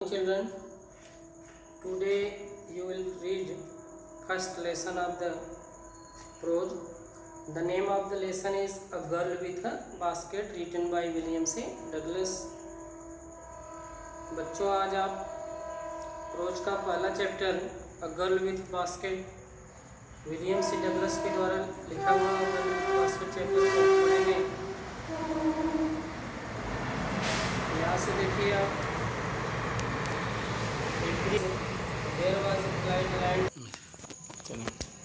Children, today you will read first lesson of the prose. The name of the lesson is A Girl with a Basket, written by William C. Douglas. बच्चों, आज आप prose का पहला chapter a girl with basket William C Douglas के द्वारा लिखा हुआ a girl with basket chapter को पढ़ेंगे। यहाँ से देखिए आप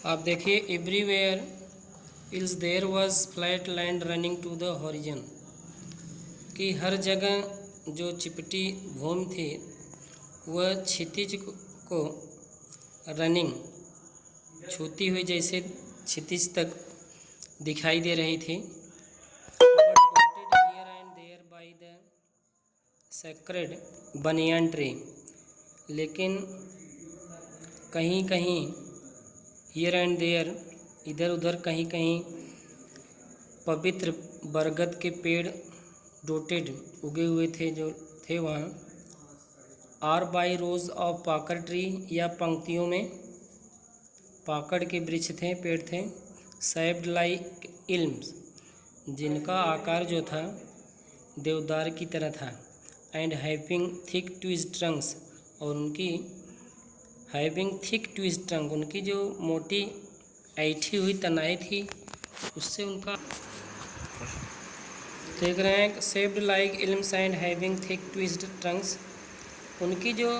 आप देखिए everywhere else there was flat land running to the horizon, कि हर जगह जो चिपटी भूमि थी वह क्षितिज को रनिंग छूती हुई जैसे क्षितिज तक दिखाई दे रही थी। Here and there by the sacred banyan tree, लेकिन कहीं कहीं हियर एंड देयर इधर उधर कहीं कहीं पवित्र बरगद के पेड़ डोटेड उगे हुए थे जो थे वहाँ। Or by rows of pakad tree, या पंक्तियों में पाकड़ के वृक्ष थे, पेड़ थे। शेप्ड लाइक इल्म्स, जिनका आकार जो था देवदार की तरह था। And having thick twist Trunks, और उनकी हैविंग थिक ट्विस्ट ट्रंक, उनकी जो मोटी ऐठी हुई तनाई थी उससे उनका देख रहे हैं। Shaped like elms and having thick twist trunks, उनकी जो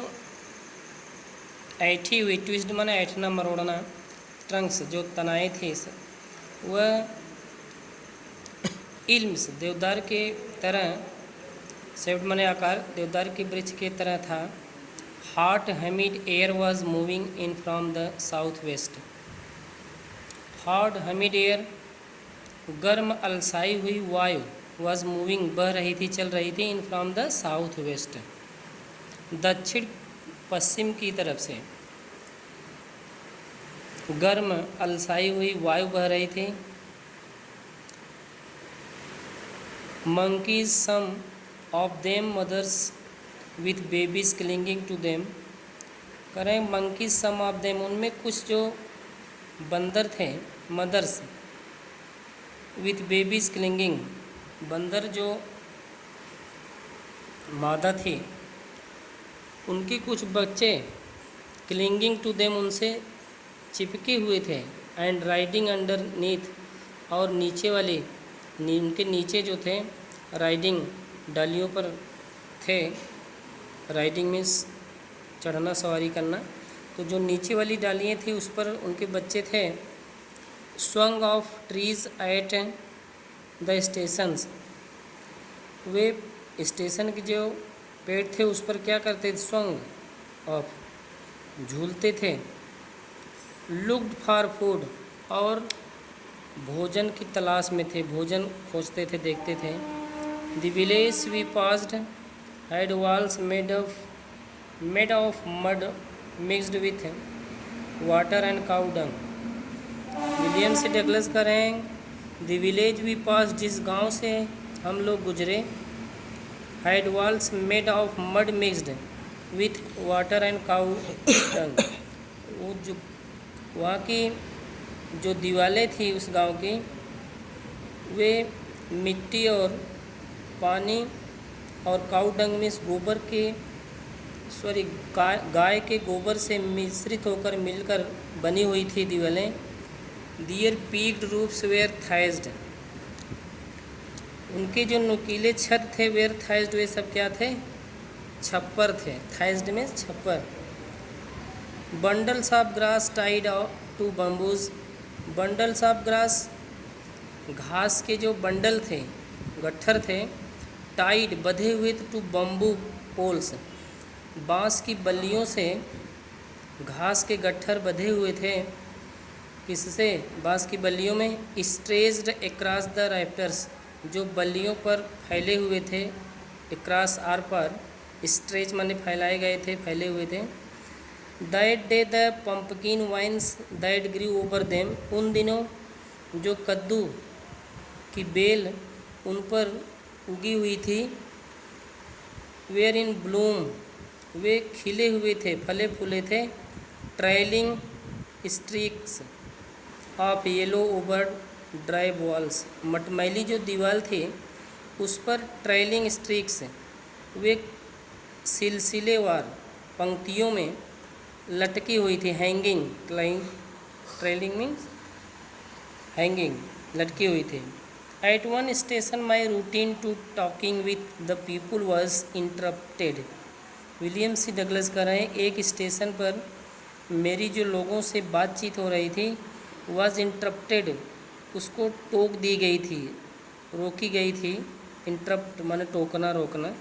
ऐठी हुई, ट्विस्ट माने ऐठना मरोड़ना, ट्रंक्स जो तनाई थी वह इल्म्स देवदार के तरह, शेप्ड माने आकार, देवदार के वृक्ष के तरह था। Hot humid air was moving in from the south west. Hot humid air, गर्म अलसाई हुई वायु, वॉज मूविंग बह रही थी, चल रही थी, इन फ्रॉम द साउथ वेस्ट, दक्षिण पश्चिम की तरफ से गर्म अलसाई हुई वायु बह रही थी। Monkeys some of them mothers with babies clinging to them, करें मंकीज सम ऑफ देम, उनमें कुछ जो बंदर थे, मदर्स विथ बेबीज क्लिंगिंग, बंदर जो मादा थी उनके कुछ बच्चे क्लिंगिंग टू देम, उनसे चिपके हुए थे। एंड राइडिंग अंडर नीथ, और नीचे वाले उनके नीचे जो थे राइडिंग डालियों पर थे। राइडिंग मीन्स चढ़ना, सवारी करना, तो जो नीचे वाली डालियाँ थी उस पर उनके बच्चे थे। Swung of trees at the stations, way station के जो पेड़ थे उस पर क्या करते थे, स्वंग ऑफ, झूलते थे। लुक्ड फॉर फूड, और भोजन की तलाश में थे, भोजन खोजते थे, देखते थे। The village we passed had walls made of mud mixed with water and cow dung. William से डगलस करें, द विलेज वी पास, जिस गांव से हम लोग गुजरे, had walls made of mud mixed with water and cow dung, वो जो वहाँ की जो दीवारें थी उस गांव की, वे मिट्टी और पानी और काऊ डंग में गोबर के गाय के गोबर से मिश्रित होकर मिलकर बनी हुई थी दीवारें। दियर पीक्ड रूफ्स वेयर थाइज्ड, उनके जो नुकीले छत थे, वेयर थाइज्ड, वे सब क्या थे, छप्पर थे। थाइज्ड में छप्पर। Bundles of grass tied to bamboos, bundles of grass, घास के जो बंडल थे, गट्ठर थे, टाइड बंधे हुए थे, टू बम्बू पोल्स, बांस की बल्लियों से घास के गट्ठर बंधे हुए थे। किससे, बांस की बल्लियों में। स्ट्रेच्ड अक्रॉस द रैफ्टर्स, जो बल्लियों पर फैले हुए थे, अक्रॉस आर पर, स्ट्रेच माने फैलाए गए थे, फैले हुए थे। That day the pumpkin vines that grew over them, उन दिनों जो कद्दू की बेल उन पर उगी हुई थी। वेयर इन ब्लूम, वे खिले हुए थे, फले फूले थे। Trailing streaks of yellow over dry walls, मटमैली जो दीवार थी उस पर ट्रेलिंग स्ट्रीक्स, वे सिलसिलेवार पंक्तियों में लटकी हुई थी। हैंगिंग, ट्रेलिंग मीन्स हैंगिंग, लटकी हुई थी। At one station my routine to talking with the people was interrupted. William C Douglas कह रहे हैं एक स्टेशन पर मेरी जो लोगों से बातचीत हो रही थी वॉज इंटरप्टेड, उसको टोक दी गई थी, रोकी गई थी। इंटरप्ट माने टोकना, रोकना।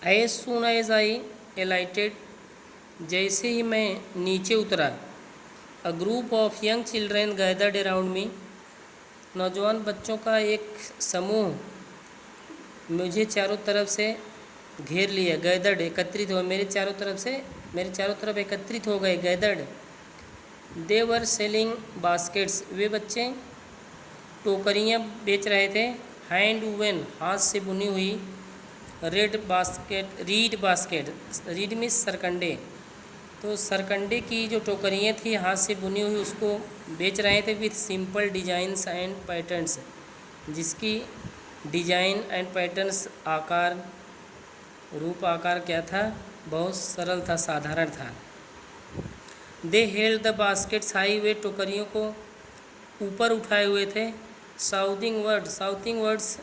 एज सून एज आई एलाइटेड, जैसे ही मैं नीचे उतरा, a group of young children gathered around me, नौजवान बच्चों का एक समूह मुझे चारों तरफ से घेर लिया। गैदर्ड, एकत्रित हो, मेरे चारों तरफ एकत्रित हो गए। Gathered, they were selling baskets, वे बच्चे टोकरियाँ बेच रहे थे। हैंड वुवन, हाथ से बुनी हुई। रीड बास्केट, रीड मीन्स सरकंडे, तो सरकंडे की जो टोकरियाँ थी हाथ से बुनी हुई उसको बेच रहे थे। With simple designs and patterns, जिसकी डिजाइन एंड पैटर्न्स, आकार, रूप आकार क्या था, बहुत सरल था, साधारण था। They held the baskets high, वे टोकरियों को ऊपर उठाए हुए थे। साउथिंग वर्ड्स,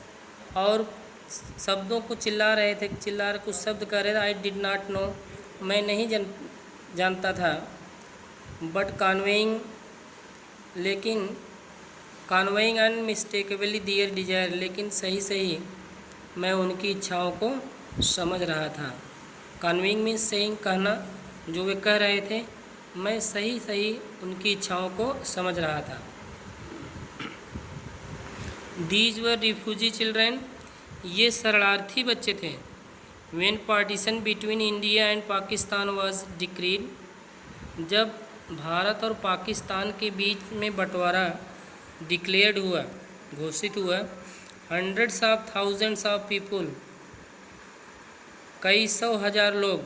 और शब्दों को चिल्ला रहे थे, कुछ शब्द कह रहे थे। आई डिड नॉट नो, मैं नहीं जानता था। बट कन्वेइंग, लेकिन कन्वेइंग अनमिस्टेकेबली दियर डिजायर, लेकिन सही मैं उनकी इच्छाओं को समझ रहा था। कन्वेइंग मीन्स सेइंग, कहना, जो वे कह रहे थे मैं सही उनकी इच्छाओं को समझ रहा था। दीज वर रिफ्यूजी चिल्ड्रेन, ये शरणार्थी बच्चे थे। When partition between India and Pakistan was decreed, जब भारत और पाकिस्तान के बीच में बंटवारा डिक्लेयर्ड हुआ, घोषित हुआ। Hundreds of thousands of people, कई सौ हजार लोग,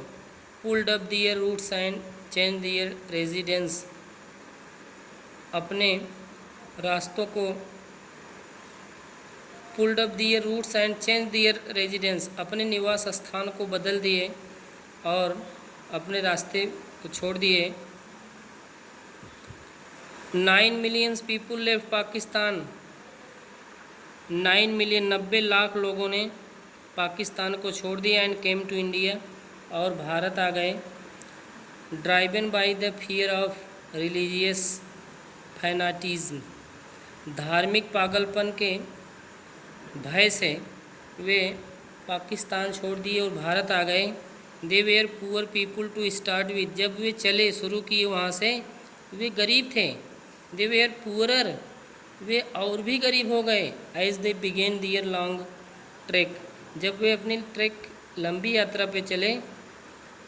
pulled up their roots and change their residence, अपने रास्तों को, pulled up their roots and change their residence, अपने निवास स्थान को बदल दिए और अपने रास्ते को छोड़ दिए। 9 millions people left Pakistan, 9 million, 90 lakh लोगों ने पाकिस्तान को छोड़ दिया। एंड केम टू इंडिया, और भारत आ गए। Driven by the fear of religious fanaticism, धार्मिक पागलपन के भय से वे पाकिस्तान छोड़ दिए और भारत आ गए। They were poor people to start with, जब वे चले, शुरू किए वहाँ से, वे गरीब थे। दे वेयर पुअरर, वे और भी गरीब हो गए। As they began their long track, जब वे अपनी लंबी यात्रा पे चले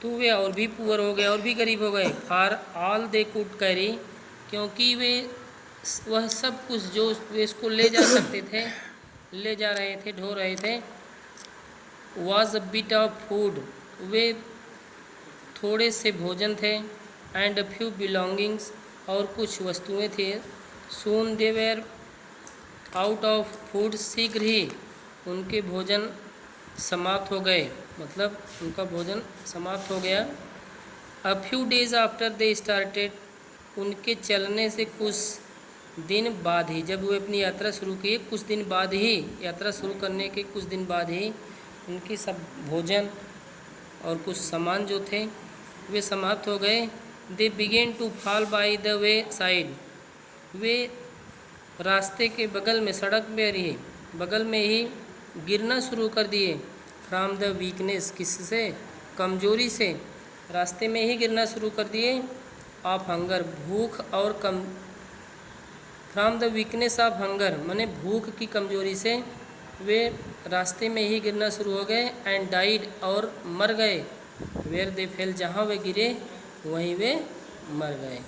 तो वे और भी पुअर हो गए, और भी गरीब हो गए। For all they could carry, क्योंकि वे वह सब कुछ जो वे इसको ले जा सकते थे, ले जा रहे थे, ढो रहे थे। Was a bit of food, वे थोड़े से भोजन थे। एंड अ फ्यू बिलोंगिंग्स, और कुछ वस्तुएं थे। Soon they were out of food, शीघ्र ही उनके भोजन समाप्त हो गए, मतलब उनका भोजन समाप्त हो गया। A few days after they started, उनके चलने से कुछ दिन बाद ही, जब वे अपनी यात्रा शुरू किए, कुछ दिन बाद ही, यात्रा शुरू करने के कुछ दिन बाद ही उनकी सब भोजन और कुछ सामान जो थे वे समाप्त हो गए। They began to fall by the way side, वे रास्ते के बगल में, सड़क में रही बगल में ही गिरना शुरू कर दिए। फ्रॉम द वीकनेस, किससे, कमजोरी से, रास्ते में ही गिरना शुरू कर दिए। ऑफ हंगर, भूख और कम, from the weakness of hunger, माने भूख की कमजोरी से वे रास्ते में ही गिरना शुरू हो गए। एंड डाइड, और मर गए। वेयर दे फेल, जहाँ वे गिरे वहीं वे मर गए।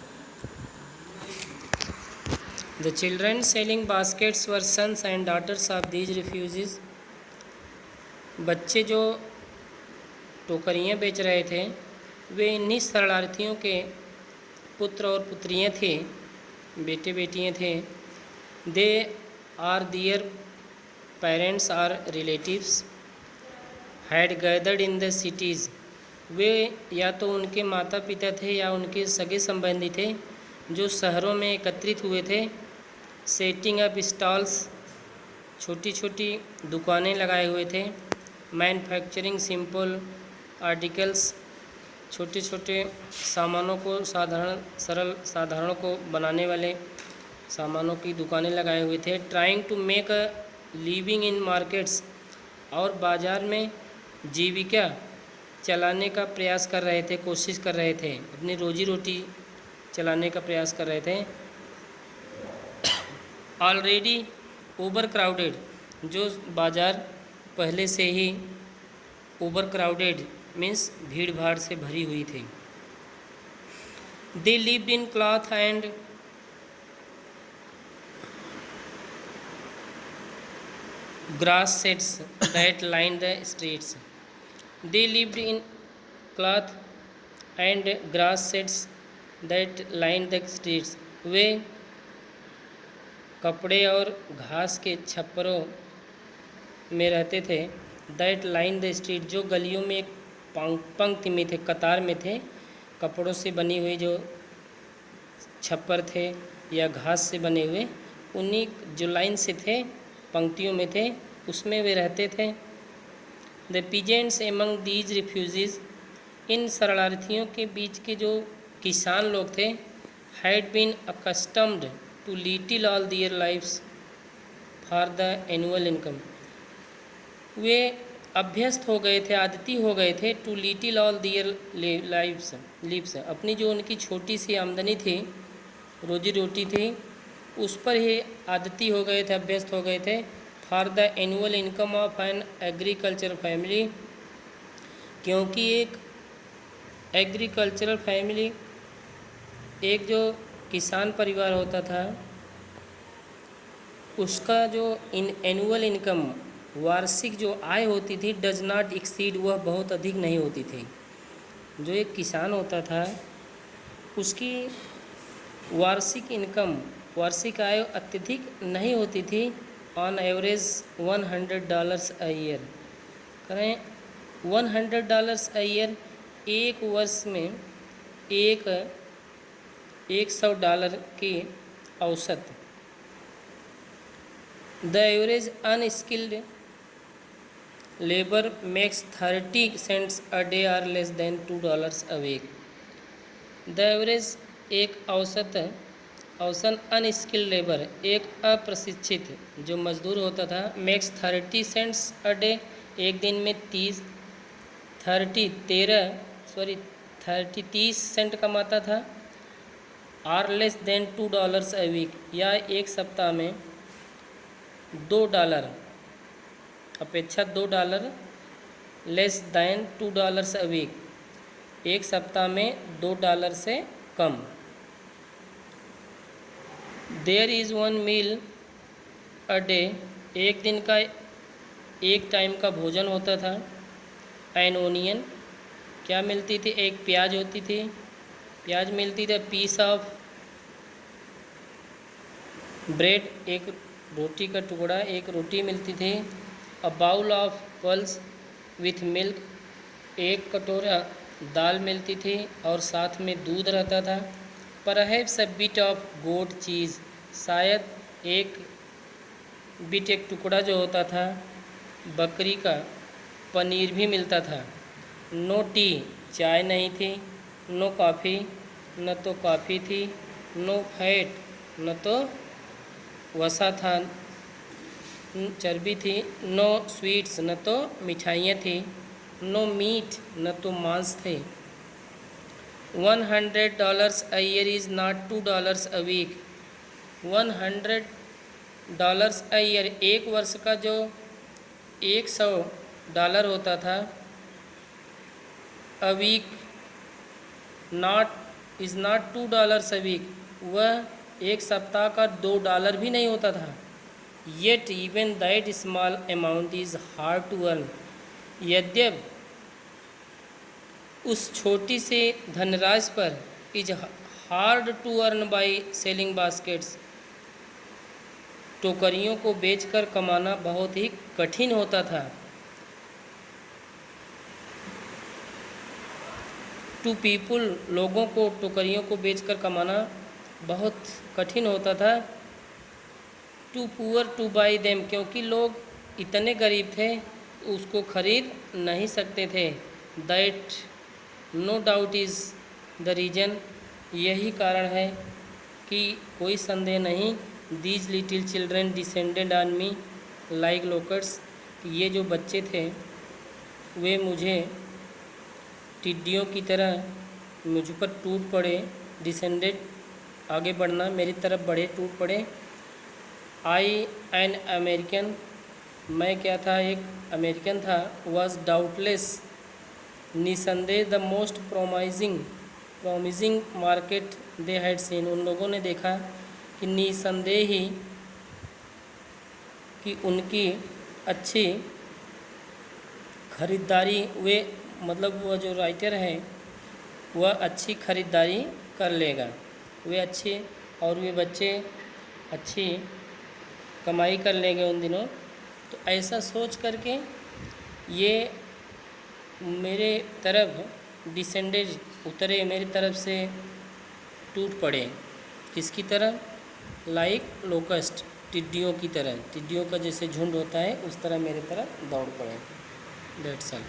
The children selling baskets were sons and daughters of these refugees, बच्चे जो टोकरियाँ बेच रहे थे वे इन्हीं शरणार्थियों के पुत्र और पुत्रियाँ थे, बेटे बेटियाँ थे। They are their parents or relatives had gathered in the cities. वे या तो उनके माता पिता थे या उनके सगे संबंधी थे जो शहरों में एकत्रित हुए थे। सेटिंग अप स्टॉल्स, छोटी छोटी दुकानें लगाए हुए थे। मैन्युफैक्चरिंग सिंपल आर्टिकल्स, छोटे छोटे सामानों को साधारण को बनाने वाले सामानों की दुकानें लगाए हुए थे। Trying to make a living in markets, और बाज़ार में जीविका चलाने का प्रयास कर रहे थे, कोशिश कर रहे थे, अपनी रोजी रोटी चलाने का प्रयास कर रहे थे। ऑलरेडी ओवर क्राउडेड, जो बाज़ार पहले से ही ओवर क्राउडेड मीन्स भीड़ भाड़ से भरी हुई थी। They lived in cloth and grass sets that lined the streets. They lived in cloth and grass sets that lined the streets. वे कपड़े और घास के छप्परों में रहते थे। दैट लाइन द स्ट्रीट, जो गलियों में एक पंक्ति में थे, कतार में थे, कपड़ों से बनी हुई जो छप्पर थे या घास से बने हुए, उन्हीं जो लाइन से थे, पंक्तियों में थे, उसमें वे रहते थे। The peasants among these refugees, इन शरणार्थियों के बीच के जो किसान लोग थे, had been accustomed to little all their lifes for the annual income. वे अभ्यस्त हो गए थे, आदती हो गए थे, to little all their lives, अपनी जो उनकी छोटी सी आमदनी थी, रोजी रोटी थी, उस पर ही आदती हो गए थे, अभ्यस्त हो गए थे। For the annual income of an agriculture family, क्योंकि एक एग्रीकल्चरल फैमिली, एक जो किसान परिवार होता था, उसका जो एनुअल इनकम, वार्षिक जो आय होती थी, डज नॉट एक्सीड, वह बहुत अधिक नहीं होती थी। जो एक किसान होता था उसकी वार्षिक इनकम, वार्षिक आय अत्यधिक नहीं होती थी। ऑन एवरेज $100 अ ईयर, करें $100 अ ईयर, एक वर्ष में $100 की औसत। The average unskilled labour makes 30 cents a day or less than $2 a week. The average एक औसत अनस्किल्ड लेबर, एक अप्रशिक्षित जो मजदूर होता था, मेक्स 30 cents अ डे, एक दिन में 30 सेंट कमाता था। Or less than $2 a week, या एक सप्ताह में $2 अपेक्षा $2 लेस दैन $2 अ वीक, एक सप्ताह में $2 से कम। There is 1 meal a day, एक दिन का एक टाइम का भोजन होता था। एन ओनियन, क्या मिलती थी, एक प्याज होती थी, प्याज मिलती थी। पीस ऑफ ब्रेड, एक रोटी का टुकड़ा, एक रोटी मिलती थी। A bowl of pulse with milk, एक कटोरा दाल मिलती थी और साथ में दूध रहता था। Perhaps a bit of goat cheese, शायद एक बिट, एक टुकड़ा जो होता था बकरी का, पनीर भी मिलता था। नो टी, चाय नहीं थी। नो कॉफ़ी, न तो कॉफ़ी थी। नो फैट, न तो वसा था, चर्बी थी। नो स्वीट्स, न तो मिठाइयाँ थी। नो मीट, न तो मांस थे। $100 a year is not $2 a week. $100 a year, एक वर्ष का जो $100 होता था। A week is not $2 a week, वह एक सप्ताह का $2 भी नहीं होता था। Yet even that small amount is hard to earn, यद्यप उस छोटी से धनराशि पर is hard to earn by selling baskets. टोकरियों को बेचकर कमाना बहुत ही कठिन होता था। टू पीपुल, लोगों को टोकरियों को बेचकर कमाना बहुत कठिन होता था। Too poor to buy them, क्योंकि लोग इतने गरीब थे उसको खरीद नहीं सकते थे। That no doubt is the reason, यही कारण है कि कोई संदेह नहीं। These little children descended on me like locusts, ये जो बच्चे थे वे मुझे टिड्डियों की तरह मुझ पर टूट पड़े। डिसेंडेड, आगे बढ़ना, मेरी तरफ बढ़े, टूट पड़े। आई एन अमेरिकन, मैं क्या था, एक अमेरिकन था। वॉज डाउटलेस, निसंदेह, the most promising market they had seen, उन लोगों ने देखा कि निसंदेह ही कि उनकी अच्छी खरीदारी, वे मतलब वह जो राइटर है वह अच्छी खरीदारी कर लेगा, वे अच्छे और वे बच्चे अच्छी कमाई कर लेंगे उन दिनों। तो ऐसा सोच करके ये मेरे तरफ डिसेंडेड उतरे, मेरी तरफ से टूट पड़े। किसकी तरह? लाइक लोकस्ट, टिड्डियों की तरह, टिड्डियों का जैसे झुंड होता है उस तरह मेरे तरफ दौड़ पड़े। That's all.